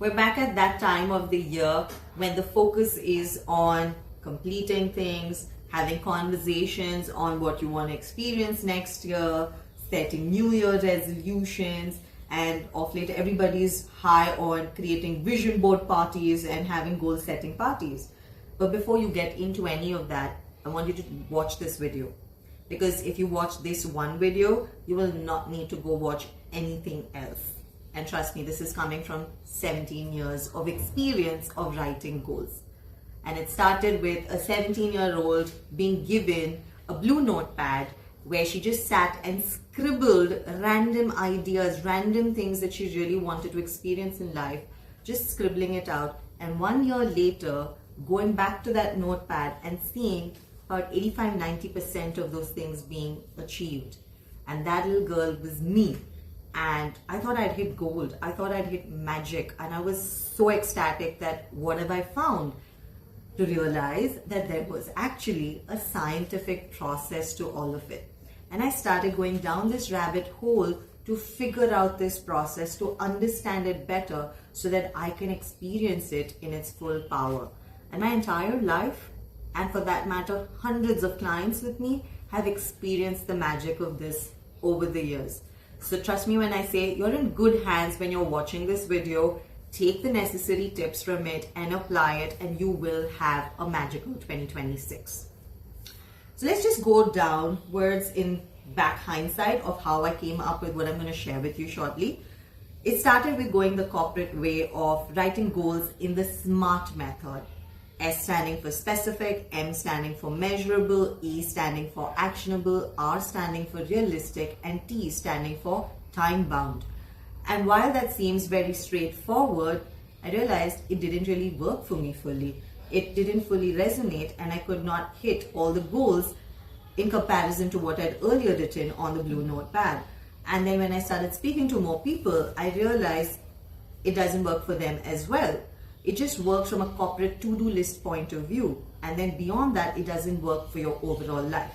We're back at that time of the year when the focus is on completing things, having conversations on what you want to experience next year, setting New Year resolutions, and of late everybody's high on creating vision board parties and having goal setting parties. But before you get into any of that, I want you to watch this video. Because if you watch this one video, you will not need to go watch anything else. And trust me, this is coming from 17 years of experience of writing goals. And it started with a 17-year-old being given a blue notepad where she just sat and scribbled random ideas, random things that she really wanted to experience in life, just scribbling it out. And 1 year later, going back to that notepad and seeing about 85-90% of those things being achieved. And that little girl was me. And I thought I'd hit gold. I thought I'd hit magic. And I was so ecstatic that what have I found? To realize that there was actually a scientific process to all of it. And I started going down this rabbit hole to figure out this process, to understand it better so that I can experience it in its full power. And my entire life, and for that matter, hundreds of clients with me, have experienced the magic of this over the years. So trust me when I say you're in good hands when you're watching this video. Take the necessary tips from it and apply it, and you will have a magical 2026. So let's just go downwards in back hindsight of how I came up with what I'm going to share with you shortly. It started with going the corporate way of writing goals in the SMART method. S standing for specific, M standing for measurable, E standing for actionable, R standing for realistic, and T standing for time bound. And while that seems very straightforward, I realized it didn't really work for me fully. It didn't fully resonate, and I could not hit all the goals in comparison to what I'd earlier written on the blue notepad. And then when I started speaking to more people, I realized it doesn't work for them as well. It just works from a corporate to-do list point of view. And then beyond that, it doesn't work for your overall life.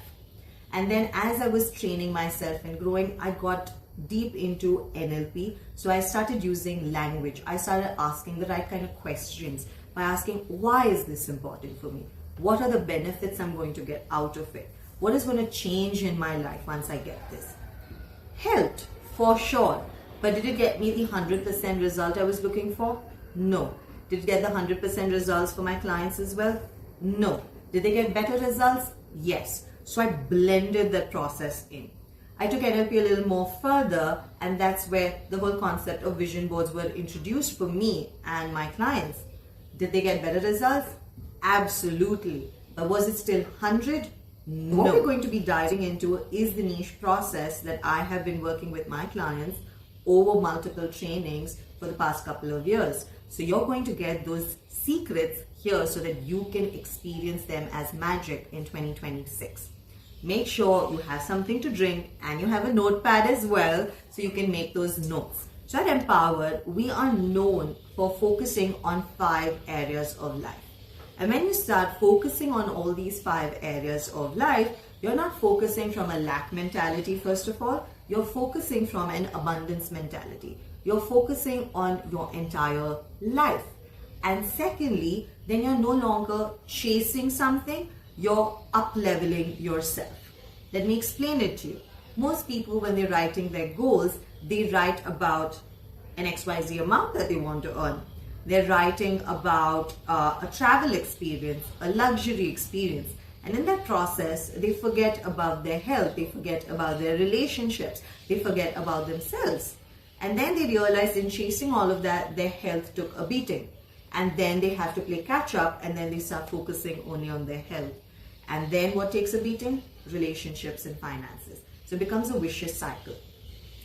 And then as I was training myself and growing, I got deep into NLP. So I started using language. I started asking the right kind of questions by asking, why is this important for me? What are the benefits I'm going to get out of it? What is going to change in my life once I get this? Helped, for sure. But did it get me the 100% result I was looking for? No. Did it get the 100% results for my clients as well? No. Did they get better results? Yes. So I blended that process in. I took NLP a little more further, and that's where the whole concept of vision boards were introduced for me and my clients. Did they get better results? Absolutely. But was it still 100? No. What we're going to be diving into is the niche process that I have been working with my clients over multiple trainings for the past couple of years. So you're going to get those secrets here so that you can experience them as magic in 2026. Make sure you have something to drink and you have a notepad as well so you can make those notes. So at Empowered, we are known for focusing on 5 areas of life. And when you start focusing on all these 5 areas of life, you're not focusing from a lack mentality, first of all. You're focusing from an abundance mentality. You're focusing on your entire life. And secondly, then you're no longer chasing something, you're up-leveling yourself. Let me explain it to you. Most people, when they're writing their goals, they write about an XYZ amount that they want to earn. They're writing about a travel experience, a luxury experience. And in that process, they forget about their health, they forget about their relationships, they forget about themselves. And then they realize in chasing all of that, their health took a beating. And then they have to play catch up, and then they start focusing only on their health. And then what takes a beating? Relationships and finances. So it becomes a vicious cycle.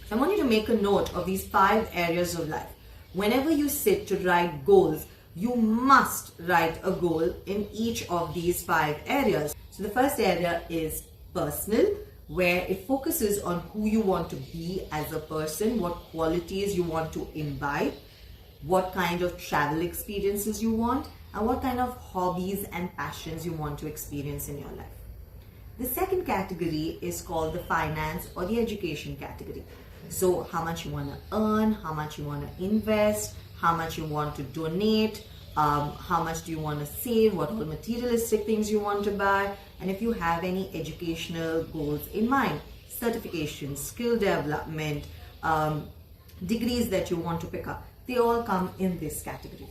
So I want you to make a note of these 5 areas of life. Whenever you sit to write goals, you must write a goal in each of these 5 areas. So the first area is personal, where it focuses on who you want to be as a person, what qualities you want to imbibe, what kind of travel experiences you want, and what kind of hobbies and passions you want to experience in your life. The second category is called the finance or the education category. So how much you want to earn, how much you want to invest, how much you want to donate, how much do you want to save, what all materialistic things you want to buy, and if you have any educational goals in mind, certifications, skill development, degrees that you want to pick up, they all come in this category.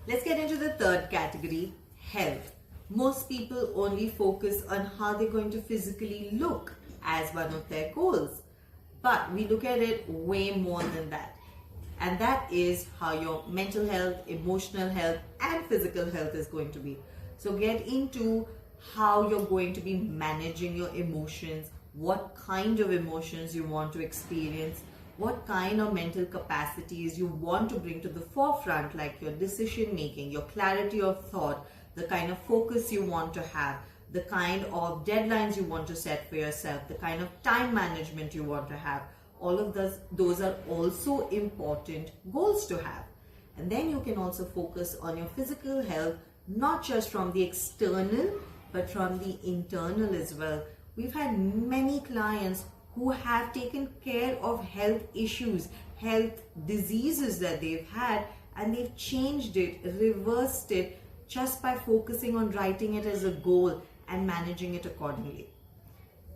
Let's get into the third category, health. Most people only focus on how they're going to physically look as one of their goals. But we look at it way more than that. And that is how your mental health, emotional health, and physical health is going to be. So get into how you're going to be managing your emotions, what kind of emotions you want to experience, what kind of mental capacities you want to bring to the forefront, like your decision making, your clarity of thought, the kind of focus you want to have, the kind of deadlines you want to set for yourself, the kind of time management you want to have. All of those are also important goals to have. And then you can also focus on your physical health, not just from the external, but from the internal as well. We've had many clients who have taken care of health issues, health diseases that they've had, and they've changed it, reversed it, just by focusing on writing it as a goal and managing it accordingly.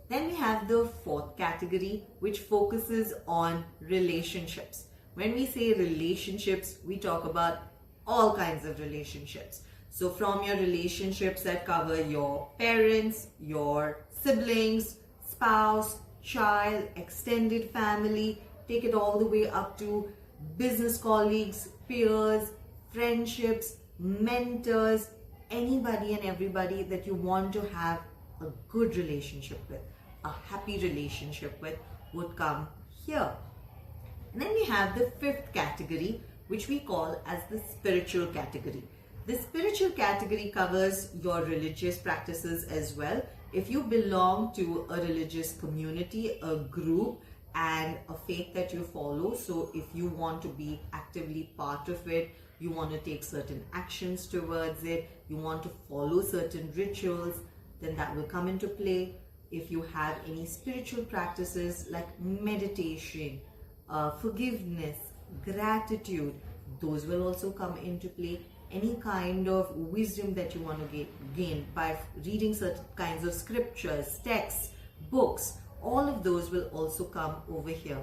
Then we have the fourth category, which focuses on relationships. When we say relationships, we talk about all kinds of relationships. So from your relationships that cover your parents, your siblings, spouse, child, extended family, take it all the way up to business colleagues, peers, friendships, mentors, anybody and everybody that you want to have a good relationship with, a happy relationship with, would come here. And then we have the fifth category, which we call as the spiritual category. The spiritual category covers your religious practices as well. If you belong to a religious community, a group, and a faith that you follow, so if you want to be actively part of it, you want to take certain actions towards it, you want to follow certain rituals, then that will come into play. If you have any spiritual practices like meditation, forgiveness, gratitude, those will also come into play. Any kind of wisdom that you want to gain by reading certain kinds of scriptures, texts, books, all of those will also come over here.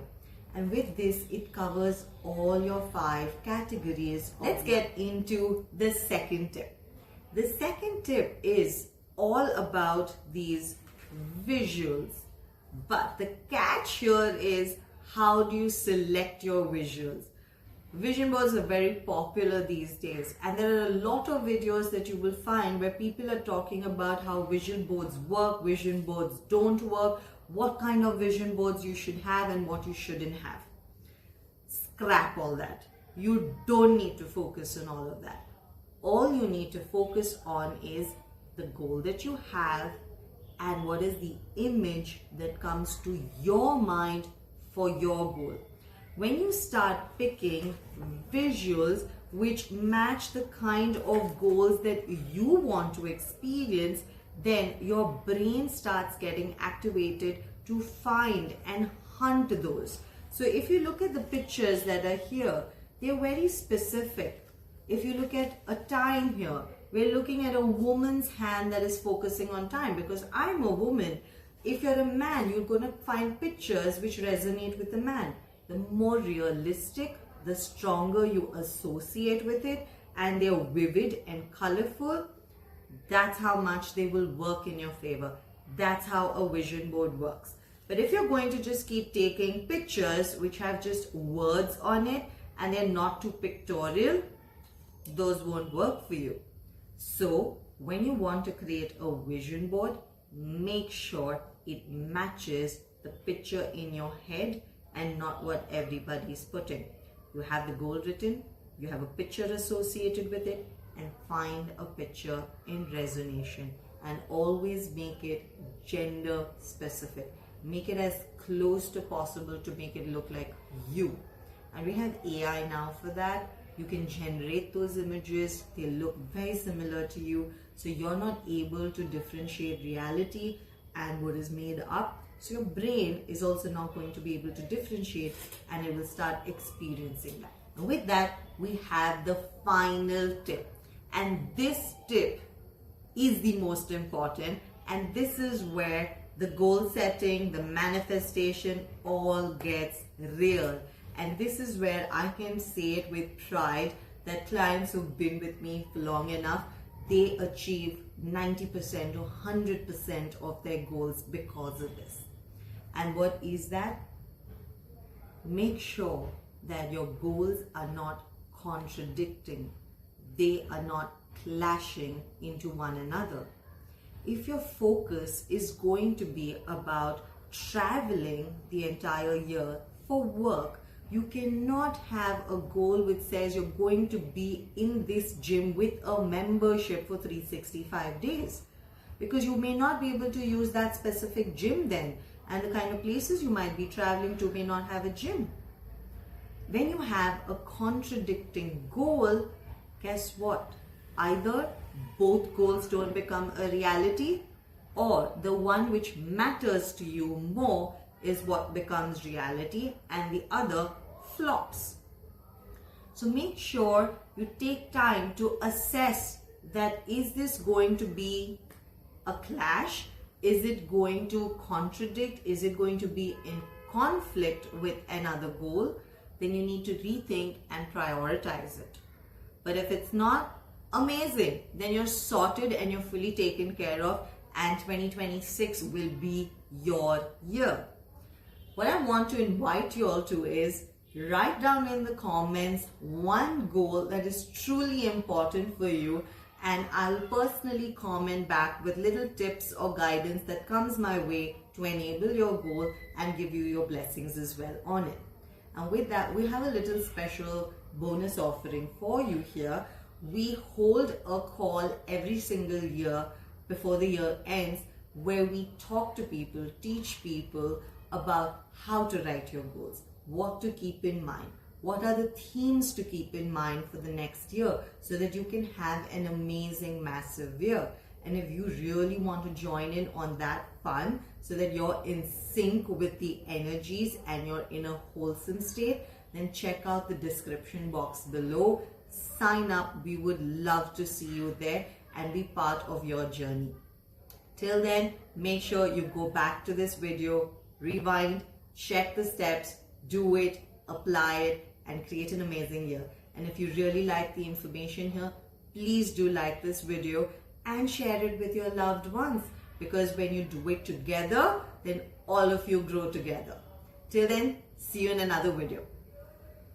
And with this, it covers all your 5 categories. Let's get into the second tip. The second tip is all about these visuals. But the catch here is, how do you select your visuals? Vision boards are very popular these days, and there are a lot of videos that you will find where people are talking about how vision boards work, vision boards don't work, what kind of vision boards you should have and what you shouldn't have. Scrap all that. You don't need to focus on all of that. All you need to focus on is the goal that you have and what is the image that comes to your mind for your goal. When you start picking visuals which match the kind of goals that you want to experience, then your brain starts getting activated to find and hunt those. So if you look at the pictures that are here, they're very specific. If you look at a time here, we're looking at a woman's hand that is focusing on time, because I'm a woman. If you're a man, you're going to find pictures which resonate with a man. The more realistic, the stronger you associate with it, and they're vivid and colorful, that's how much they will work in your favor. That's how a vision board works. But if you're going to just keep taking pictures which have just words on it and they're not too pictorial, those won't work for you. So when you want to create a vision board, make sure it matches the picture in your head and not what everybody's putting. You have the goal written, you have a picture associated with it, and find a picture in resonation, and always make it gender specific. Make it as close to possible to make it look like you. And we have AI now for that. You can generate those images, they look very similar to you, so you're not able to differentiate reality and what is made up. So your brain is also not going to be able to differentiate, and it will start experiencing that. And with that, we have the final tip. And this tip is the most important, and this is where the goal setting, the manifestation all gets real. And this is where I can say it with pride that clients who've been with me for long enough, they achieve 90% or 100% of their goals because of this. And what is that? Make sure that your goals are not contradicting. They are not clashing into one another. If your focus is going to be about traveling the entire year for work, you cannot have a goal which says you're going to be in this gym with a membership for 365 days, because you may not be able to use that specific gym then, and the kind of places you might be traveling to may not have a gym. When you have a contradicting goal, guess what? Either both goals don't become a reality, or the one which matters to you more is what becomes reality and the other flops. So make sure you take time to assess that, is this going to be a clash? Is it going to contradict? Is it going to be in conflict with another goal? Then you need to rethink and prioritize it. But if it's not, amazing, then you're sorted and you're fully taken care of, and 2026 will be your year. What I want to invite you all to is write down in the comments one goal that is truly important for you, and I'll personally comment back with little tips or guidance that comes my way to enable your goal and give you your blessings as well on it. And with that, we have a little special bonus offering for you here. We hold a call every single year before the year ends where we talk to people, teach people about how to write your goals, what to keep in mind, what are the themes to keep in mind for the next year, so that you can have an amazing, massive year. And if you really want to join in on that fun so that you're in sync with the energies and you're in a wholesome state, then check out the description box below. Sign up. We would love to see you there and be part of your journey. Till then, make sure you go back to this video, rewind, check the steps, do it, apply it, and create an amazing year. And if you really like the information here, please do like this video and share it with your loved ones, because when you do it together, then all of you grow together. Till then, see you in another video.